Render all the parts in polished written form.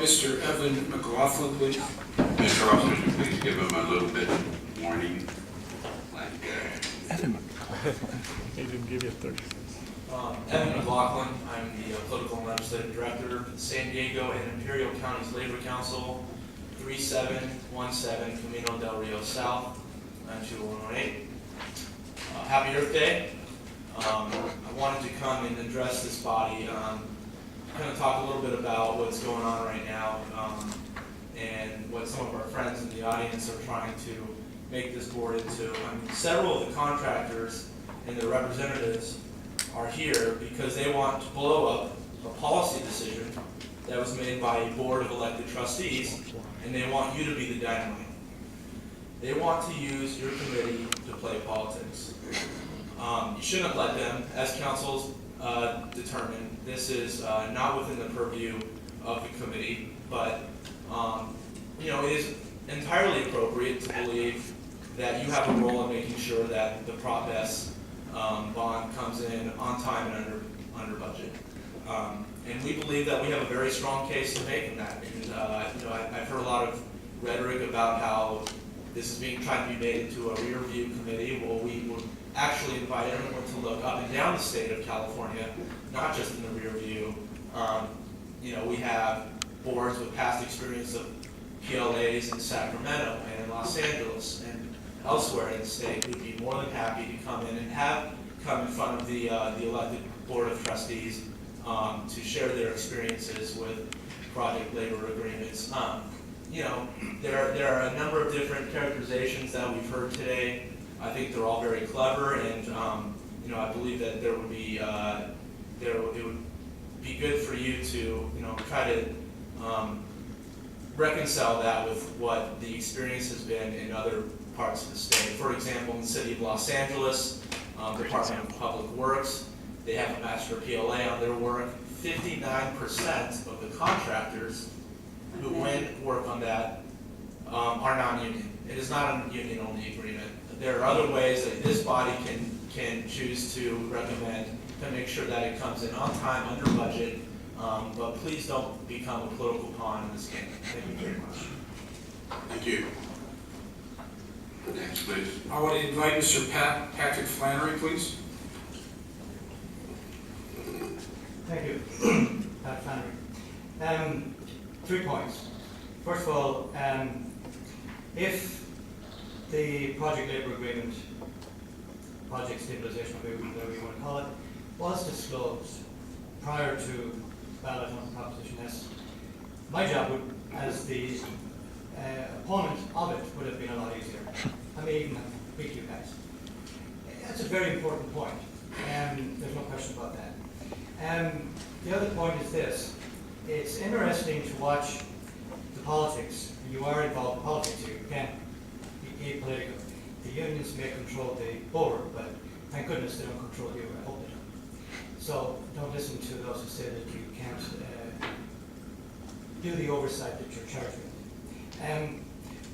Mr. Evan McLaughlin, please. Mr. Officer, would you please give him a little bit of warning? He didn't give you 30 seconds. Evan McLaughlin, I'm the Political and Legislative Director of the San Diego and Imperial Counties Labor Council, 3717 Camino del Rio South, 92118. Happy Earth Day. I wanted to come and address this body, kind of talk a little bit about what's going on right now, and what some of our friends in the audience are trying to make this board into. Several of the contractors and their representatives are here because they want to blow up a policy decision that was made by a board of elected trustees, and they want you to be the dynamite. They want to use your committee to play politics. You shouldn't let them, as councils determined. This is not within the purview of the committee, but it is entirely appropriate to believe that you have a role in making sure that the Prop S bond comes in on time and under budget. And we believe that we have a very strong case to make in that. And I've heard a lot of rhetoric about how this is being tried to be made into a rear view committee. Well, we would actually invite everyone to look up and down the state of California, not just in the rear view. We have boards with past experience of PLAs in Sacramento and in Los Angeles and elsewhere in the state who'd be more than happy to come in and come in front of the elected board of trustees to share their experiences with project labor agreements. There are a number of different characterizations that we've heard today. I think they're all very clever, and I believe that it would be good for you to try to reconcile that with what the experience has been in other parts of the state. For example, in the city of Los Angeles, Department of Public Works, they have a master PLA on their work. 59% of the contractors who win work on that are non-union. It is not a union-only agreement. There are other ways that this body can choose to recommend to make sure that it comes in on time, under budget, but please don't become a political pawn in this game. Thank you very much. Thank you. Next, please. I want to invite Mr. Patrick Flannery, please. Thank you, Pat Flannery. 3 points. First of all, if the project labor agreement, project stabilization agreement, whatever you want to call it, was disclosed prior to ballot on Proposition S, my job would, as the opponent of it, would have been a lot easier. I may even have beat you guys. That's a very important point, and there's no question about that. The other point is this. It's interesting to watch the politics. You are involved in politics here. You can't be apolitical. The unions may control the board, but thank goodness they don't control you. I hope they don't. So don't listen to those who say that you can't do the oversight that you're charged with.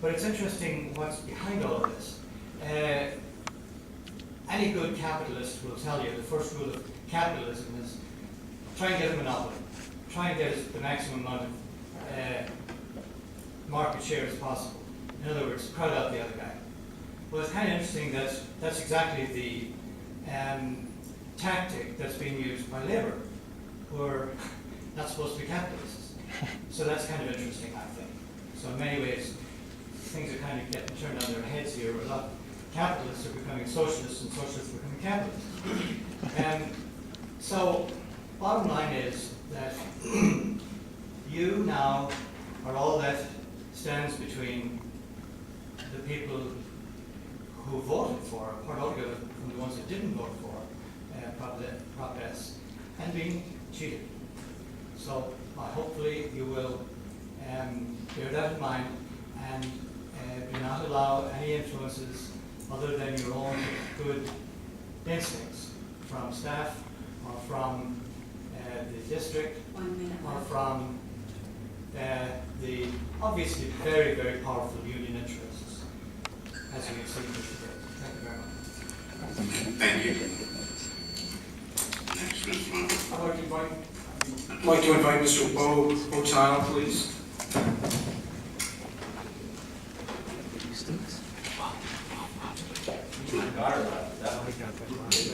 But it's interesting what's behind all of this. Any good capitalist will tell you the first rule of capitalism is try and get a monopoly. Try and get the maximum amount of market share as possible. In other words, crowd out the other guy. Well, it's kind of interesting that that's exactly the tactic that's being used by labor, who are not supposed to be capitalists. So that's kind of interesting, I think. So in many ways, things are kind of getting turned on their heads here. A lot of capitalists are becoming socialists, and socialists are becoming capitalists. So bottom line is that you now are all that stands between the people who voted for, apart altogether from the ones that didn't vote for Prop S, and being cheated. So hopefully you will bear that in mind and do not allow any influences other than your own good instincts from staff or from the district or from the obviously very, very powerful union interests, as you can see today. Thank you very much. Thank you. Next, Ms. Munger. I'd like to invite Mr. Bo O'Tile, please.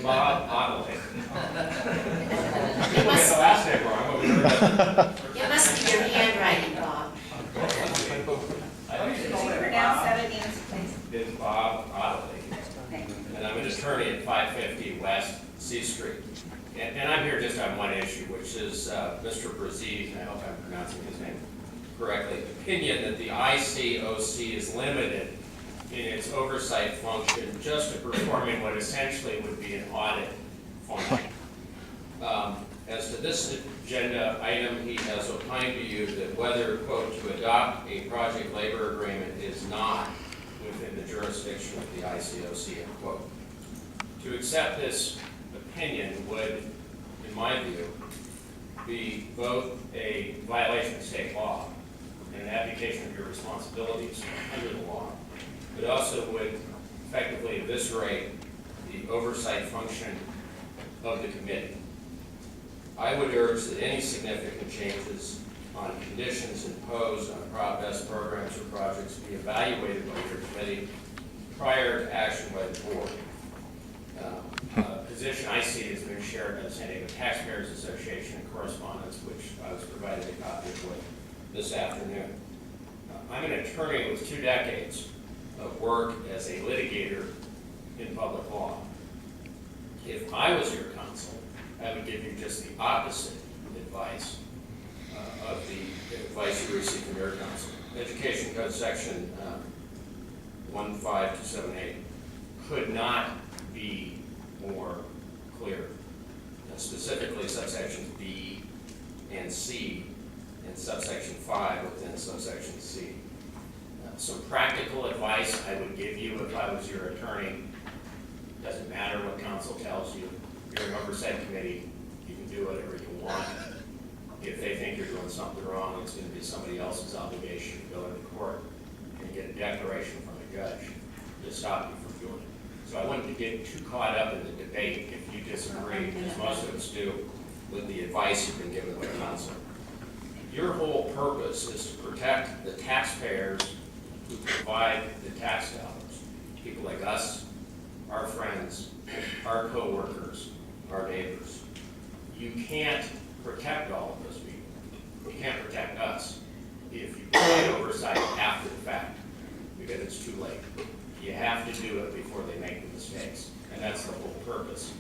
Bob Ottley. It Get must, the last name wrong. it must be your handwriting, Bob. I think Can you pronounce that again, please? it's Bob Ottley. Thank you. And I'm an attorney at 550 West C Street. And I'm here just on one issue, which is Mr. Brazil, and I hope I'm pronouncing his name correctly, opinion that the ICOC is limited in its oversight function just to performing what essentially would be an audit function. As to this agenda item, he has opined to you that whether, quote, to adopt a project labor agreement is not within the jurisdiction of the ICOC, end quote. To accept this opinion would, in my view, be both a violation of state law and an abdication of your responsibilities under the law, but also would effectively eviscerate the oversight function of the committee. I would urge that any significant changes on conditions imposed on best programs or projects be evaluated by your committee prior to action by the board. Position I see has been shared by the San Diego Taxpayers Association in correspondence, which I was provided a copy of with this afternoon. I'm an attorney with 2 decades of work as a litigator in public law. If I was your counsel, I would give you just the opposite advice of the advice you receive from your counsel. Education Code Section 15278 could not be more clear. Specifically subsections B and C and subsection 5 within subsection C. Some practical advice I would give you if I was your attorney. Doesn't matter what counsel tells you. You're an oversight committee. You can do whatever you want. If they think you're doing something wrong, it's going to be somebody else's obligation to go into court and get a declaration from a judge to stop you from doing it. So I wouldn't get too caught up in the debate if you disagree, as most of us do, with the advice you've been given by counsel. Your whole purpose is to protect the taxpayers who provide the tax dollars. People like us, our friends, our co-workers, our neighbors. You can't protect all of those people. You can't protect us if you provide oversight after the fact, because it's too late. You have to do it before they make the mistakes. And that's the whole purpose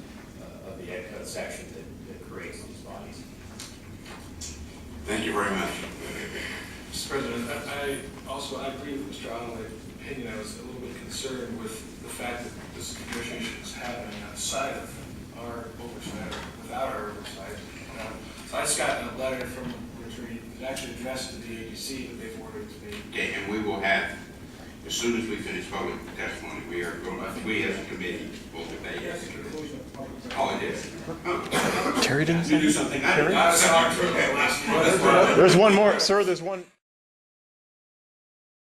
of the Ed Code section that creates these bodies. Thank you very much. Mr. President, I agree with Mr. Ottley's opinion. I was a little bit concerned with the fact that this negotiation is happening outside of our oversight, or without our oversight. So I just got a letter from the attorney that actually addressed to the ADC that they forwarded to me. Okay, and we will have, as soon as we finish public testimony, we are going, we as a committee will debate. Oh, it is? Terry didn't You say? do something. Terry? I was talking to her last month. There's one more, sir, there's one.